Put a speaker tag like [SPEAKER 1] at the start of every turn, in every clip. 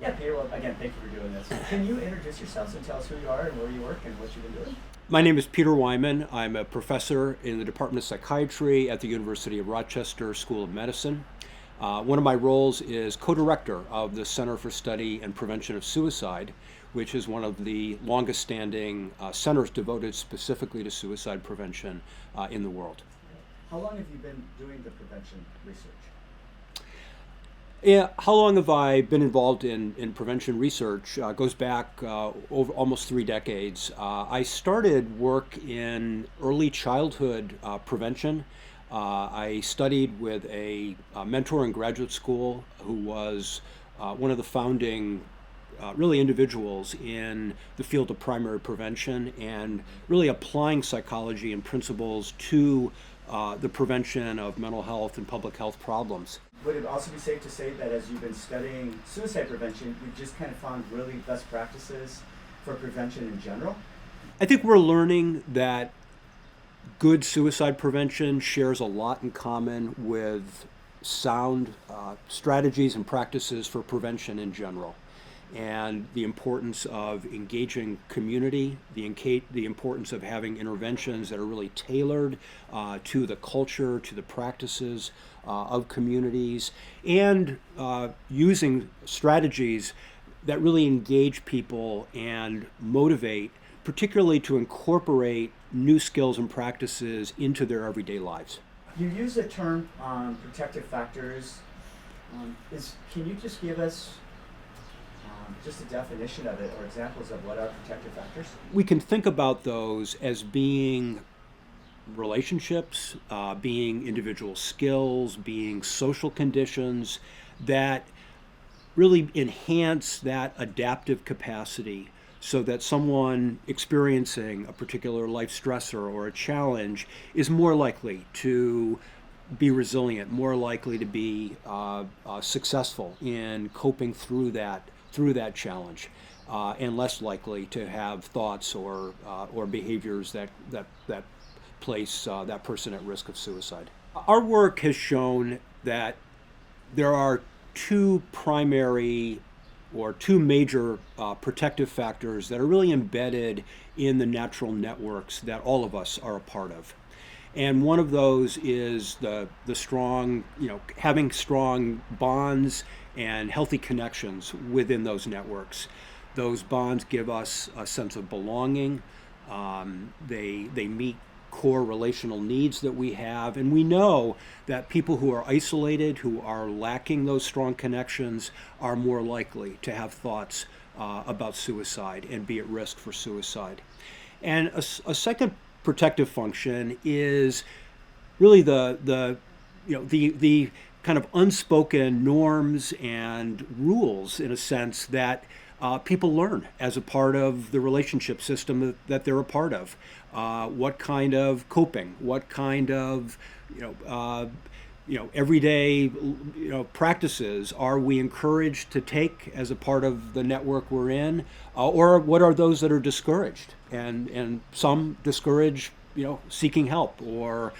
[SPEAKER 1] Yeah, Peter, well, again, thank you for doing this. Can you introduce yourselves and tell us who you are and where you work and what you've been doing?
[SPEAKER 2] My name is Peter Wyman. I'm a professor in the Department of Psychiatry at the University of Rochester School of Medicine. One of my roles is co-director of the Center for Study and Prevention of Suicide, which is one of the longest standing centers devoted specifically to suicide prevention in the world.
[SPEAKER 1] How long have you been doing the prevention research?
[SPEAKER 2] Yeah, how long have I been involved in prevention research? Goes back over almost 3 decades. I started work in early childhood prevention. I studied with a mentor in graduate school who was one of the founding really individuals in the field of primary prevention and really applying psychology and principles to the prevention of mental health and public health problems.
[SPEAKER 1] Would it also be safe to say that as you've been studying suicide prevention, you've just kind of found really best practices for prevention in general?
[SPEAKER 2] I think we're learning that good suicide prevention shares a lot in common with sound strategies and practices for prevention in general. And the importance of engaging community, the importance of having interventions that are really tailored to the culture, to the practices of communities, and using strategies that really engage people and motivate, particularly to incorporate new skills and practices into their everyday lives.
[SPEAKER 1] You use the term protective factors. Can you just give us just a definition of it or examples of what are protective factors?
[SPEAKER 2] We can think about those as being relationships, being individual skills, being social conditions that really enhance that adaptive capacity so that someone experiencing a particular life stressor or a challenge is more likely to be resilient, more likely to be successful in coping through that challenge, and less likely to have thoughts or behaviors that place that person at risk of suicide. Our work has shown that there are two major protective factors that are really embedded in the natural networks that all of us are a part of. And one of those is the strong, having strong bonds and healthy connections within those networks. Those bonds give us a sense of belonging. They meet core relational needs that we have, and we know that people who are isolated, who are lacking those strong connections, are more likely to have thoughts about suicide and be at risk for suicide. And a second protective function is really the kind of unspoken norms and rules, in a sense, that people learn as a part of the relationship system that they're a part of. What kind of coping, what kind of everyday practices are we encouraged to take as a part of the network we're in, or what are those that are discouraged? And some discourage seeking help, or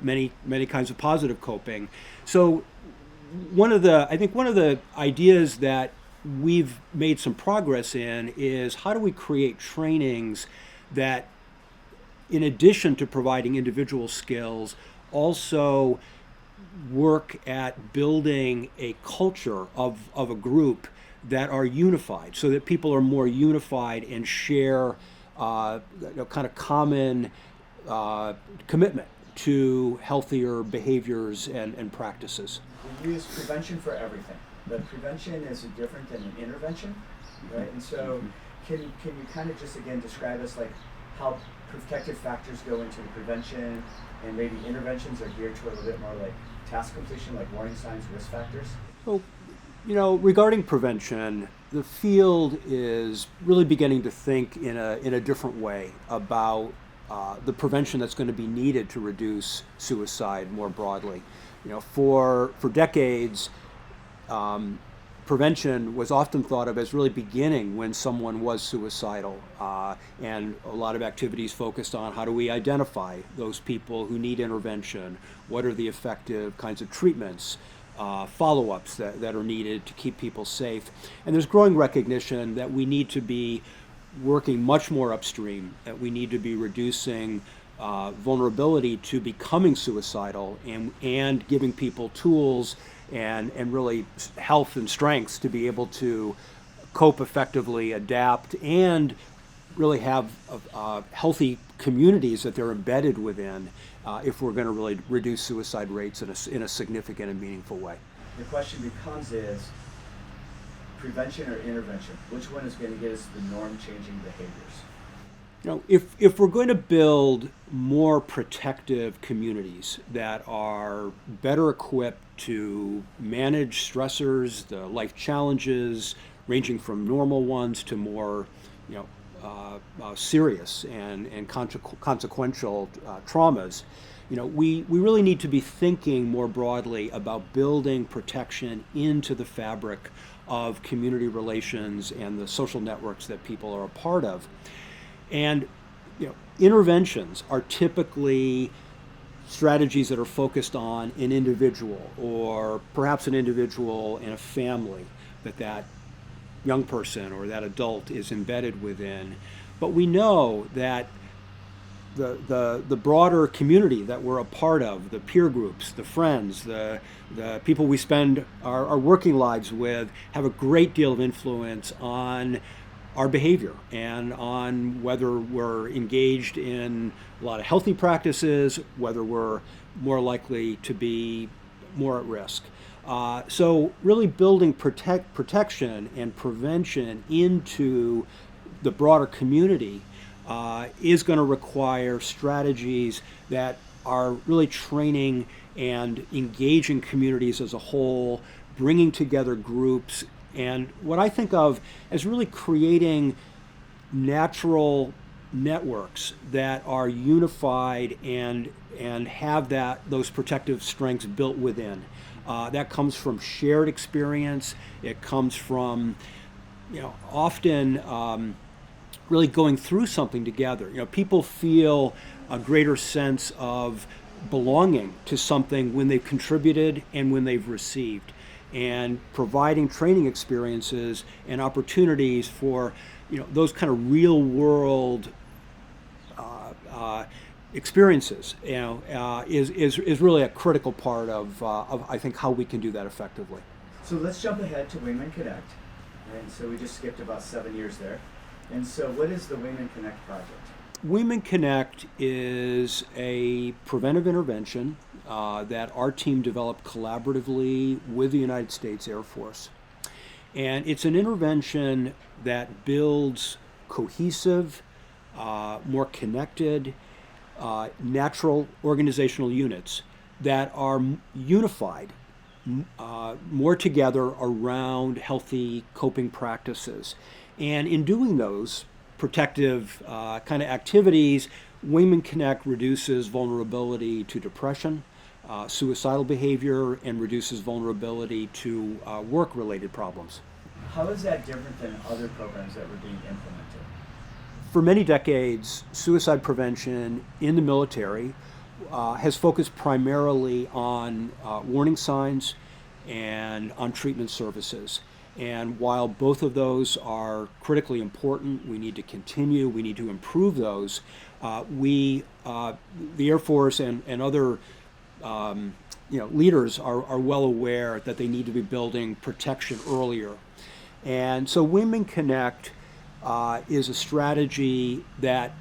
[SPEAKER 2] many kinds of positive coping. So I think one of the ideas that we've made some progress in is how do we create trainings that, in addition to providing individual skills, also work at building a culture of a group that are unified, so that people are more unified and share kind of common commitment to healthier behaviors and practices.
[SPEAKER 1] We use prevention for everything, but prevention is different than an intervention, right? And so can you kind of just again describe us like how protective factors go into the prevention, and maybe interventions are geared to a little bit more like task completion, like warning signs, risk factors?
[SPEAKER 2] So, regarding prevention, the field is really beginning to think in a different way about the prevention that's going to be needed to reduce suicide more broadly. For decades, prevention was often thought of as really beginning when someone was suicidal, and a lot of activities focused on how do we identify those people who need intervention, what are the effective kinds of treatments, follow-ups that are needed to keep people safe. And there's growing recognition that we need to be working much more upstream, that we need to be reducing vulnerability to becoming suicidal and giving people tools and really health and strengths to be able to cope effectively, adapt, and really have healthy communities that they're embedded within if we're going to really reduce suicide rates in a significant and meaningful way.
[SPEAKER 1] The question becomes is prevention or intervention? Which one is going to get us the norm-changing behaviors?
[SPEAKER 2] You know, if we're going to build more protective communities that are better equipped to manage stressors, the life challenges, ranging from normal ones to more, serious and consequential traumas, we really need to be thinking more broadly about building protection into the fabric of community relations and the social networks that people are a part of. And interventions are typically strategies that are focused on an individual or perhaps an individual and a family that young person or that adult is embedded within. But we know that the broader community that we're a part of, the peer groups, the friends, the people we spend our working lives with, have a great deal of influence on our behavior and on whether we're engaged in a lot of healthy practices, whether we're more likely to be more at risk. So really building protection and prevention into the broader community is going to require strategies that are really training and engaging communities as a whole, bringing together groups, and what I think of as really creating natural networks that are unified and have those protective strengths built within. That comes from shared experience. It comes from, often really going through something together. People feel a greater sense of belonging to something when they've contributed and when they've received. And providing training experiences and opportunities for those kind of real world experiences is really a critical part of I think how we can do that effectively.
[SPEAKER 1] So let's jump ahead to Wingman Connect. And so we just skipped about 7 years there. And so what is the Wingman Connect project?
[SPEAKER 2] Wingman Connect is a preventive intervention that our team developed collaboratively with the United States Air Force. And it's an intervention that builds cohesive, more connected, natural organizational units that are unified more together around healthy coping practices. And in doing those protective kind of activities, Wingman Connect reduces vulnerability to depression, suicidal behavior, and reduces vulnerability to work-related problems.
[SPEAKER 1] How is that different than other programs that were being implemented?
[SPEAKER 2] For many decades, suicide prevention in the military has focused primarily on warning signs and on treatment services. And while both of those are critically important, we need to continue, we need to improve those, the Air Force and other leaders are well aware that they need to be building protection earlier. And so Women Connect is a strategy that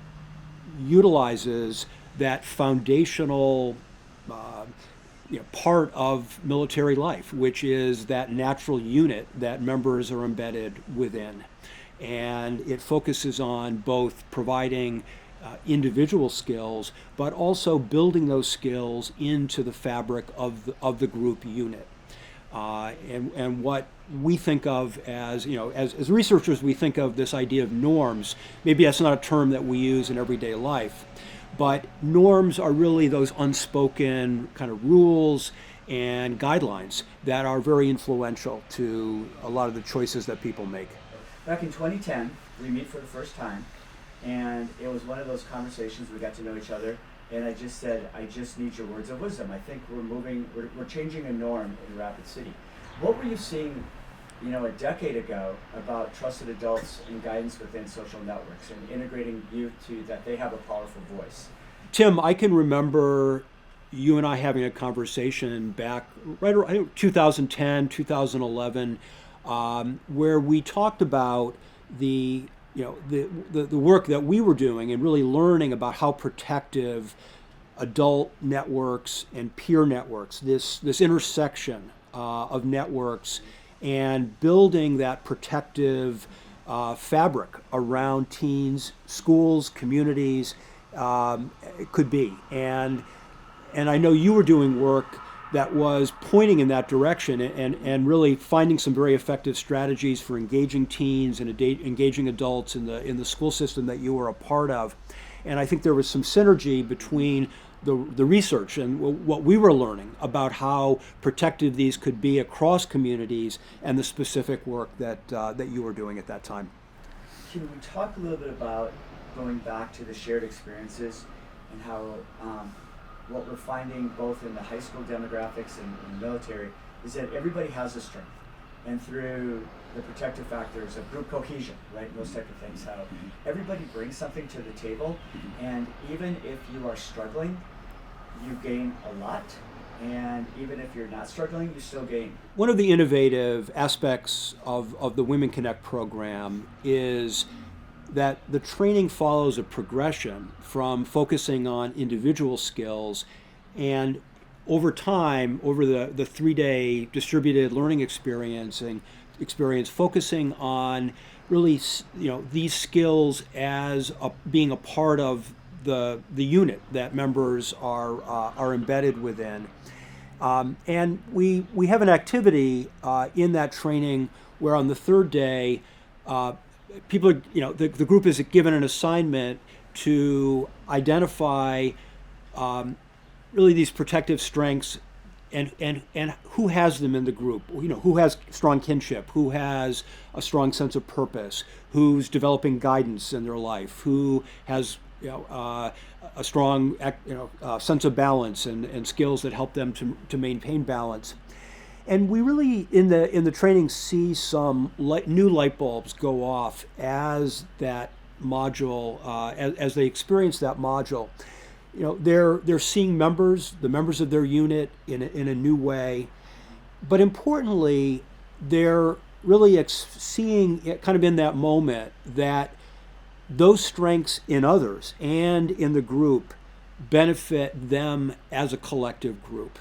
[SPEAKER 2] utilizes that foundational part of military life, which is that natural unit that members are embedded within. And it focuses on both providing individual skills, but also building those skills into the fabric of the group unit. And what we think of as researchers, we think of this idea of norms. Maybe that's not a term that we use in everyday life, but norms are really those unspoken kind of rules and guidelines that are very influential to a lot of the choices that people make.
[SPEAKER 1] Back in 2010, we meet for the first time, and it was one of those conversations we got to know each other. and I just said, I just need your words of wisdom. I think we're changing a norm in Rapid City. What were you seeing, a decade ago about trusted adults and guidance within social networks and integrating youth to that they have a powerful voice?
[SPEAKER 2] Tim, I can remember you and I having a conversation back right around 2010, 2011, where we talked about the work that we were doing and really learning about how protective adult networks and peer networks, this intersection of networks, and building that protective fabric around teens, schools, communities could be. And I know you were doing work that was pointing in that direction and really finding some very effective strategies for engaging teens and engaging adults in the school system that you were a part of. And I think there was some synergy between the research and what we were learning about how protective these could be across communities and the specific work that you were doing at that time.
[SPEAKER 1] Can we talk a little bit about going back to the shared experiences and how what we're finding both in the high school demographics and military is that everybody has a strength, and through the protective factors of group cohesion, right, those type of things, how everybody brings something to the table, and even if you are struggling, you gain a lot, and even if you're not struggling, you still gain.
[SPEAKER 2] One of the innovative aspects of the Wingman Connect program is that the training follows a progression from focusing on individual skills, and over time, over the 3-day distributed learning experience, focusing on really these skills as being a part of the unit that members are embedded within. And we have an activity in that training where on the 3rd day, people are, the group is given an assignment to identify really these protective strengths and who has them in the group. Who has strong kinship, who has a strong sense of purpose, who's developing guidance in their life, who has a strong sense of balance and skills that help them to maintain balance. And we really, in the training, see some new light bulbs go off as that module, as they experience that module. They're seeing the members of their unit in a new way, but importantly, they're really seeing kind of in that moment that those strengths in others and in the group benefit them as a collective group.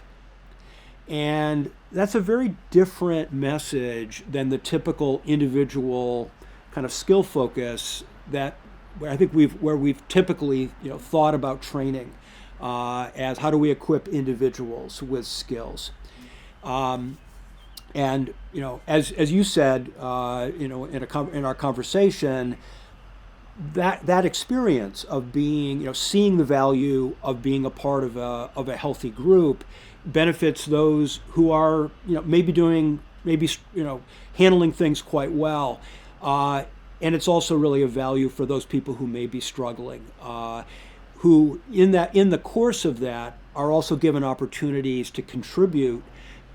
[SPEAKER 2] And that's a very different message than the typical individual kind of skill focus that I think we've typically thought about training as how do we equip individuals with skills. And as you said in our conversation, that experience of being seeing the value of being a part of a healthy group benefits those who are maybe handling things quite well, and it's also really a value for those people who may be struggling, who in the course of that are also given opportunities to contribute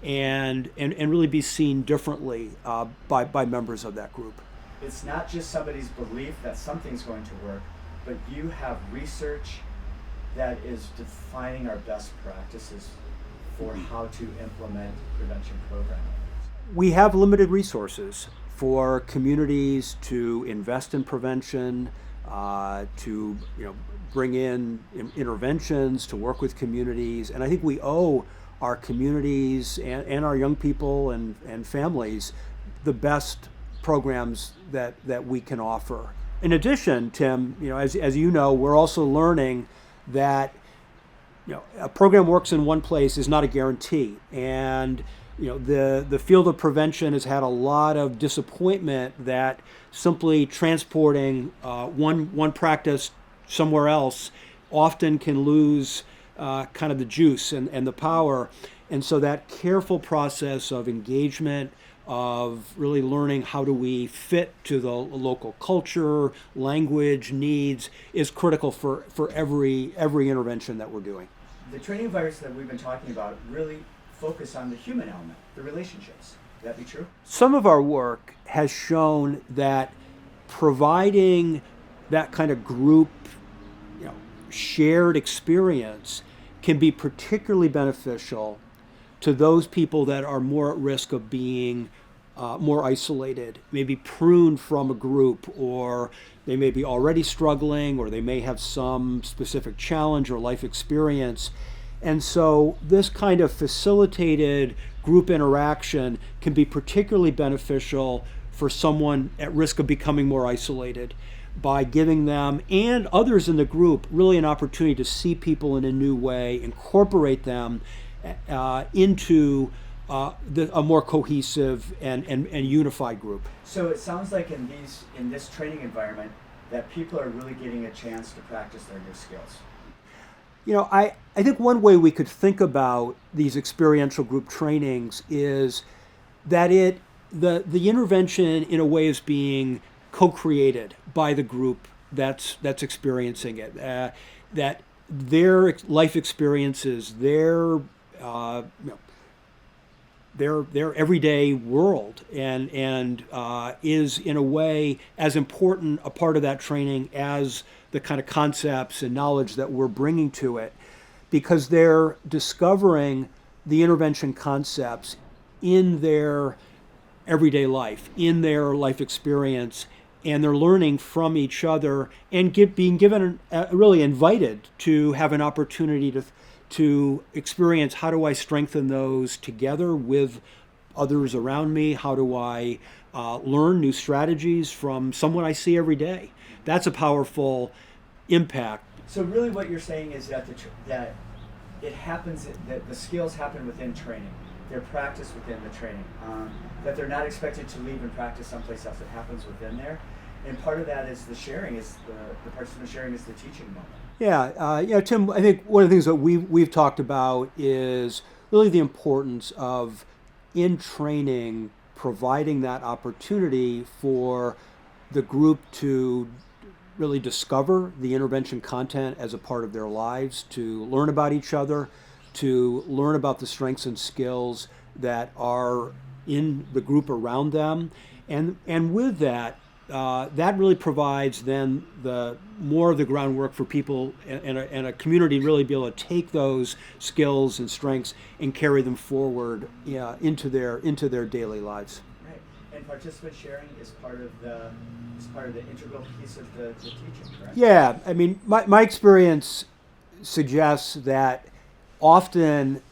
[SPEAKER 2] and really be seen differently by members of that group.
[SPEAKER 1] It's not just somebody's belief that something's going to work, but you have research that is defining our best practices for how to implement prevention programs.
[SPEAKER 2] We have limited resources for communities to invest in prevention, to bring in interventions, to work with communities, and I think we owe our communities and our young people and families the best programs that we can offer. In addition, Tim, as you know, we're also learning that a program works in one place is not a guarantee, and the field of prevention has had a lot of disappointment that simply transporting one practice somewhere else often can lose kind of the juice and the power. And so that careful process of engagement, of really learning how do we fit to the local culture, language, needs is critical for every intervention that we're doing.
[SPEAKER 1] The training environments that we've been talking about really focus on the human element, the relationships. Would that be true?
[SPEAKER 2] Some of our work has shown that providing that kind of group, shared experience can be particularly beneficial to those people that are more at risk of being more isolated, maybe pruned from a group, or they may be already struggling, or they may have some specific challenge or life experience. And so this kind of facilitated group interaction can be particularly beneficial for someone at risk of becoming more isolated, by giving them and others in the group really an opportunity to see people in a new way, incorporate them into a more cohesive and unified group.
[SPEAKER 1] So it sounds like in this training environment that people are really getting a chance to practice their new skills.
[SPEAKER 2] I think one way we could think about these experiential group trainings is that the intervention in a way is being co-created by the group that's experiencing it. That their life experiences, their everyday world, and is in a way as important a part of that training as the kind of concepts and knowledge that we're bringing to it, because they're discovering the intervention concepts in their everyday life, in their life experience, and they're learning from each other and being given, really invited to have an opportunity to experience how do I strengthen those together with others around me? How do I learn new strategies from someone I see every day? That's a powerful impact.
[SPEAKER 1] So really what you're saying is that that it happens, that the skills happen within training. They're practiced within the training. That they're not expected to leave and practice someplace else. It happens within there. And part of that is the sharing, is the participant sharing is the teaching moment.
[SPEAKER 2] Yeah, Tim, I think one of the things that we've talked about is really the importance of, in training, providing that opportunity for the group to really discover the intervention content as a part of their lives, to learn about each other, to learn about the strengths and skills that are in the group around them. And with that, that really provides then the more of the groundwork for people and a community to really be able to take those skills and strengths and carry them forward into their daily lives.
[SPEAKER 1] Right, and participant sharing is part of the integral piece of the teaching, correct?
[SPEAKER 2] Yeah, I mean, my experience suggests that often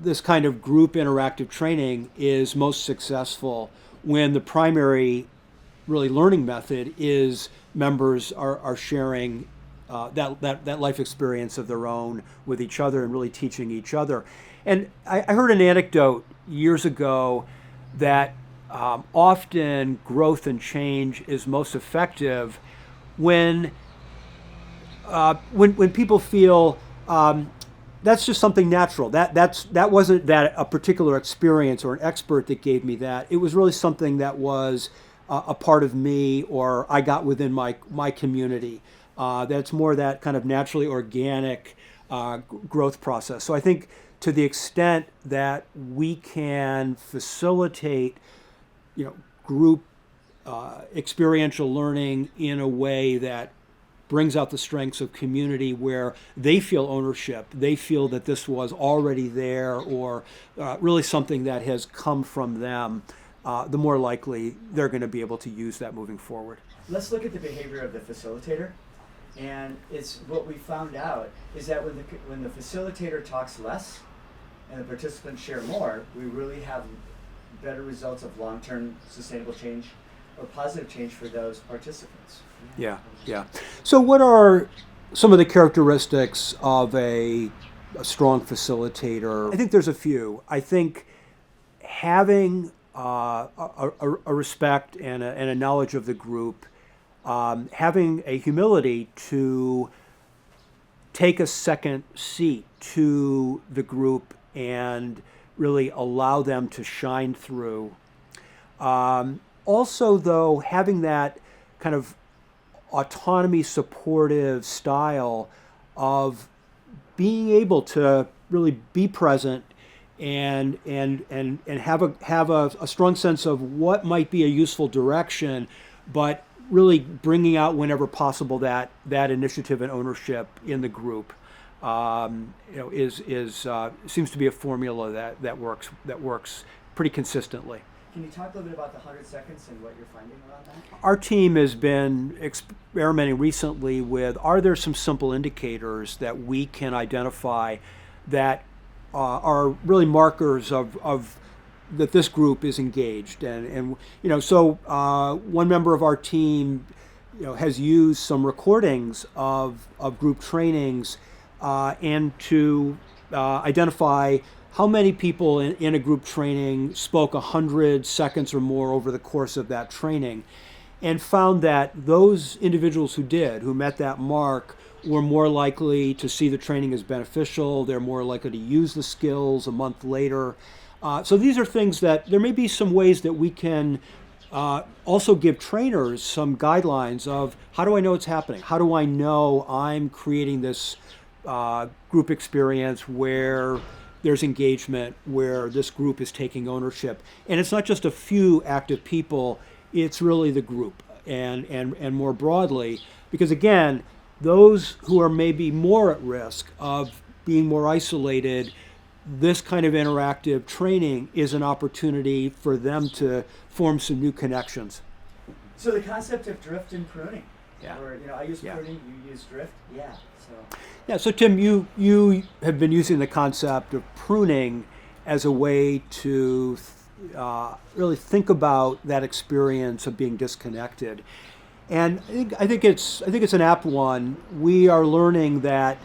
[SPEAKER 2] this kind of group interactive training is most successful when the primary really learning method is members are sharing that life experience of their own with each other and really teaching each other. And I heard an anecdote years ago that often growth and change is most effective when people feel that's just something natural. That wasn't that a particular experience or an expert that gave me that. It was really something that was a part of me, or I got within my community. That's more that kind of naturally organic growth process. So I think to the extent that we can facilitate, group experiential learning in a way that brings out the strengths of community, where they feel ownership, they feel that this was already there, or really something that has come from them, the more likely they're going to be able to use that moving forward.
[SPEAKER 1] Let's look at the behavior of the facilitator. And it's what we found out is that when the facilitator talks less and the participants share more, we really have better results of long-term sustainable change or positive change for those participants.
[SPEAKER 2] Yeah. So what are some of the characteristics of a strong facilitator? I think there's a few. I think having a respect and a knowledge of the group, having a humility to take a second seat to the group and really allow them to shine through. Also, though, having that kind of autonomy supportive style of being able to really be present and have a strong sense of what might be a useful direction, but really bringing out whenever possible that initiative and ownership in the group, is seems to be a formula that works pretty consistently.
[SPEAKER 1] Can you talk a little bit about the 100 seconds and what you're finding around that?
[SPEAKER 2] Our team has been experimenting recently with, are there some simple indicators that we can identify that are really markers of that this group is engaged, and so one member of our team has used some recordings of group trainings and to identify how many people in a group training spoke 100 seconds or more over the course of that training, and found that those individuals who met that mark were more likely to see the training as beneficial. They're more likely to use the skills a month later. So these are things that there may be some ways that we can also give trainers some guidelines of, how do I know it's happening? How do I know I'm creating this group experience where there's engagement, where this group is taking ownership? And it's not just a few active people, it's really the group and more broadly, because again, those who are maybe more at risk of being more isolated, this kind of interactive training is an opportunity for them to form some new connections.
[SPEAKER 1] So the concept of drift and pruning.
[SPEAKER 2] Yeah.
[SPEAKER 1] Or, I use pruning, you use drift. Yeah.
[SPEAKER 2] So Tim, you have been using the concept of pruning as a way to really think about that experience of being disconnected. And I think it's an apt one. We are learning that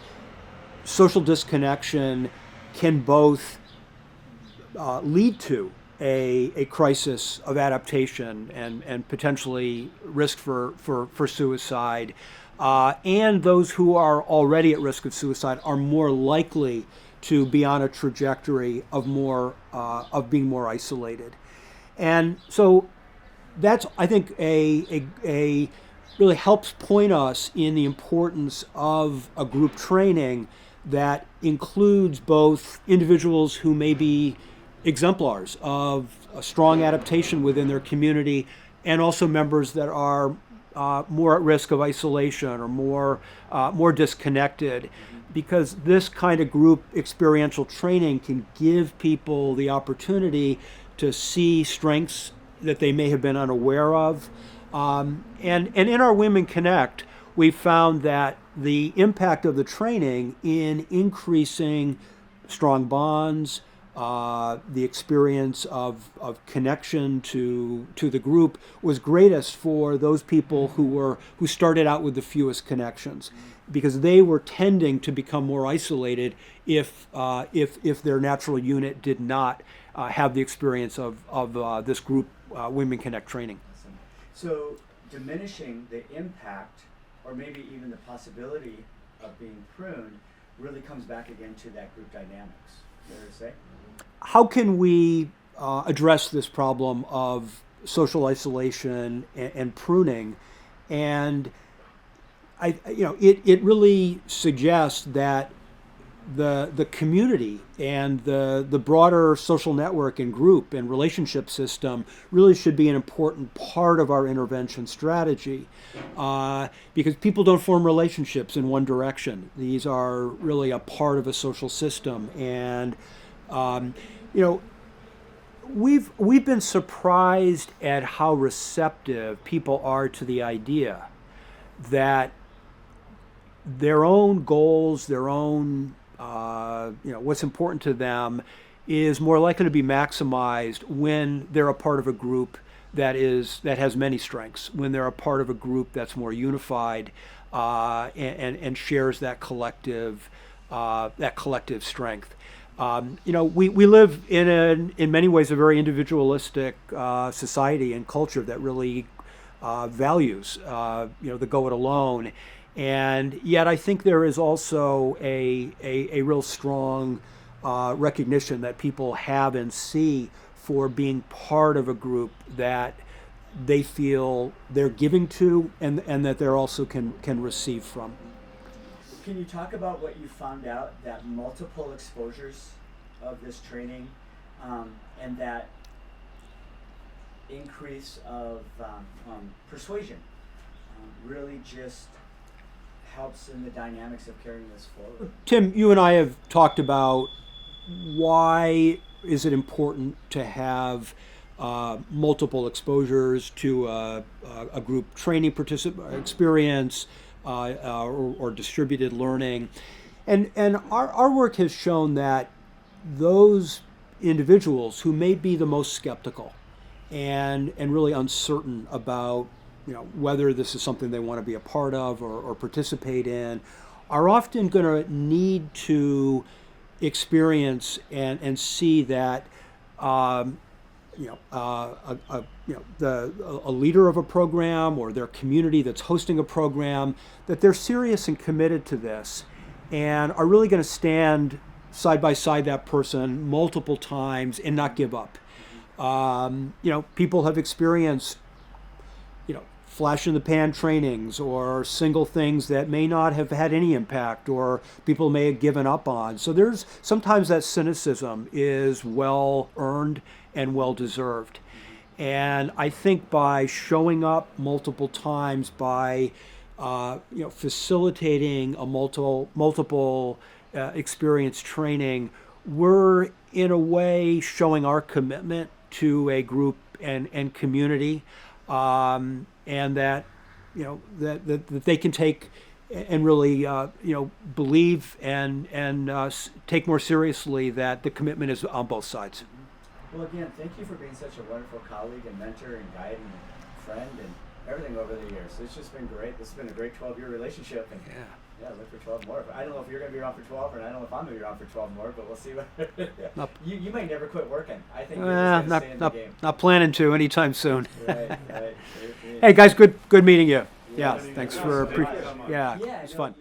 [SPEAKER 2] social disconnection can both lead to a crisis of adaptation and potentially risk for suicide. And those who are already at risk of suicide are more likely to be on a trajectory of being more isolated. And so that's, I think, a really helps point us in the importance of a group training that includes both individuals who may be exemplars of a strong adaptation within their community, and also members that are more at risk of isolation or more disconnected, because this kind of group experiential training can give people the opportunity to see strengths that they may have been unaware of. And in our Wingman Connect, we found that the impact of the training in increasing strong bonds, the experience of connection to the group was greatest for those people who started out with the fewest connections, because they were tending to become more isolated if their natural unit did not have the experience of this group Women Connect training.
[SPEAKER 1] Awesome. So diminishing the impact, or maybe even the possibility of being pruned, really comes back again to that group dynamics. Fair to say?
[SPEAKER 2] How can we address this problem of social isolation and pruning? And it really suggests that the community and the broader social network and group and relationship system really should be an important part of our intervention strategy, because people don't form relationships in one direction. These are really a part of a social system, and we've been surprised at how receptive people are to the idea that their own goals, their own what's important to them is more likely to be maximized when they're a part of a group that has many strengths, when they're a part of a group that's more unified and shares that collective strength. We live in many ways a very individualistic society and culture that really values the go it alone. And yet I think there is also a real strong recognition that people have and see for being part of a group that they feel they're giving to and that they're also can receive from.
[SPEAKER 1] Can you talk about what you found out that multiple exposures of this training and that increase of persuasion really just helps in the dynamics of carrying this forward?
[SPEAKER 2] Tim, you and I have talked about why is it important to have multiple exposures to a group training experience or distributed learning. And our work has shown that those individuals who may be the most skeptical and really uncertain about whether this is something they want to be a part of or participate in are often going to need to experience and see that a leader of a program or their community that's hosting a program, that they're serious and committed to this and are really going to stand side by side that person multiple times and not give up. People have experienced flash in the pan trainings or single things that may not have had any impact or people may have given up on. So there's sometimes that cynicism is well earned and well deserved. And I think by showing up multiple times, by facilitating a multiple experience training, we're in a way showing our commitment to a group and community. And that that they can take and really believe and take more seriously that the commitment is on both sides.
[SPEAKER 1] Well, again, thank you for being such a wonderful colleague and mentor and guide and friend and everything over the years. It's just been great. This has been a great 12-year relationship. And yeah, look for 12 more. I don't know if you're going to be around for 12, and I don't know if I'm going to be around for 12 more, but we'll see. What you might never quit working. I think you're just going to stay in the game.
[SPEAKER 2] Not planning to anytime soon.
[SPEAKER 1] Right.
[SPEAKER 2] Hey guys, good meeting you. Yeah, thanks for
[SPEAKER 1] it's
[SPEAKER 2] it's fun.